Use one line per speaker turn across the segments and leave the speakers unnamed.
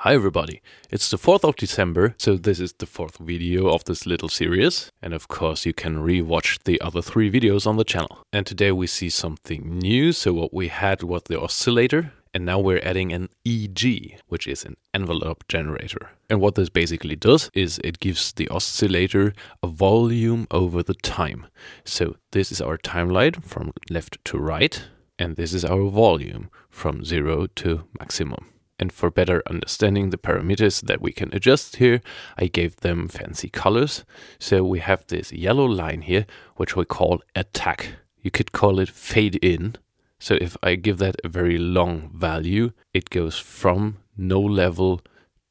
Hi everybody, it's the 4th of December, so this is the 4th video of this little series. And of course you can re-watch the other 3 videos on the channel. And today we see something new, so what we had was the oscillator, and now we're adding an EG, which is an envelope generator. And what this basically does is it gives the oscillator a volume over the time. So this is our timeline from left to right, and this is our volume from 0 to maximum. And for better understanding the parameters that we can adjust here, I gave them fancy colors. So we have this yellow line here, which we call attack. You could call it fade in. So if I give that a very long value, it goes from no level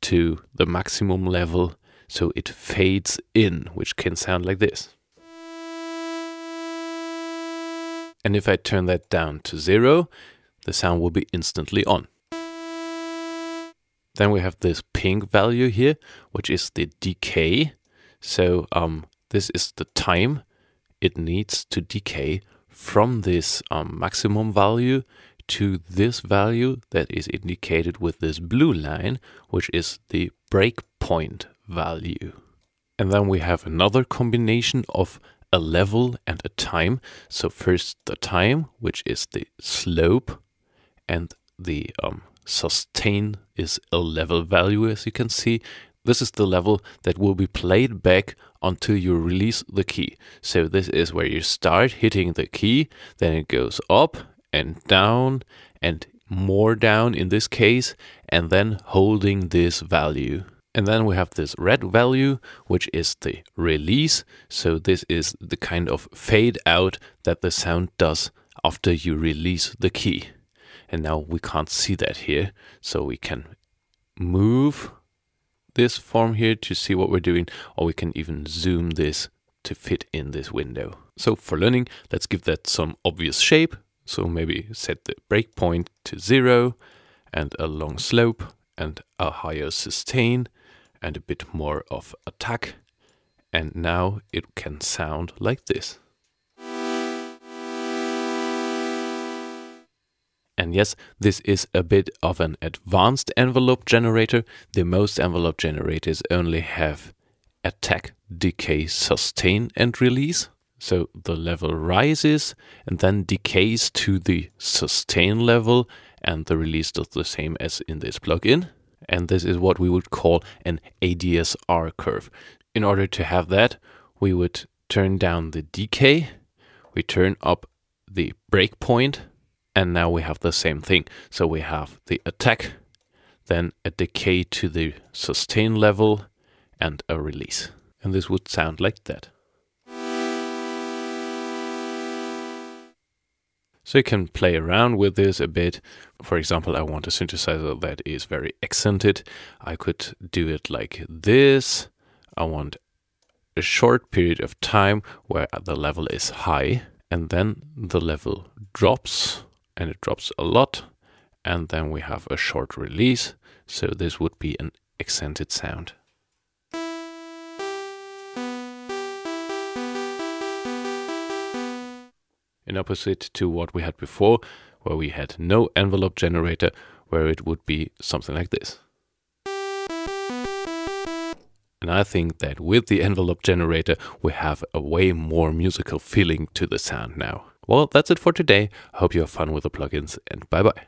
to the maximum level. So it fades in, which can sound like this. And if I turn that down to 0, the sound will be instantly on. Then we have this pink value here, which is the decay. So this is the time it needs to decay from this maximum value to this value that is indicated with this blue line, which is the breakpoint value. And then we have another combination of a level and a time. So first the time, which is the slope, and the sustain is a level value, as you can see. This is the level that will be played back until you release the key. So this is where you start hitting the key, then it goes up and down and more down in this case, and then holding this value. And then we have this red value, which is the release. So this is the kind of fade out that the sound does after you release the key. And now we can't see that here, so we can move this form here to see what we're doing, or we can even zoom this to fit in this window. So for learning, let's give that some obvious shape. So maybe set the breakpoint to 0 and a long slope and a higher sustain and a bit more of attack. And now it can sound like this. And yes, this is a bit of an advanced envelope generator. The most envelope generators only have attack, decay, sustain, and release. So the level rises and then decays to the sustain level, and the release does the same as in this plugin. And this is what we would call an ADSR curve. In order to have that, we would turn down the decay, we turn up the breakpoint, and now we have the same thing. So we have the attack, then a decay to the sustain level, and a release. And this would sound like that. So you can play around with this a bit. For example, I want a synthesizer that is very accented. I could do it like this. I want a short period of time where the level is high, and then the level drops. And it drops a lot, and then we have a short release, so this would be an accented sound. In opposite to what we had before, where we had no envelope generator, where it would be something like this. And I think that with the envelope generator, we have a way more musical feeling to the sound now. Well, that's it for today. I hope you have fun with the plugins, and bye-bye.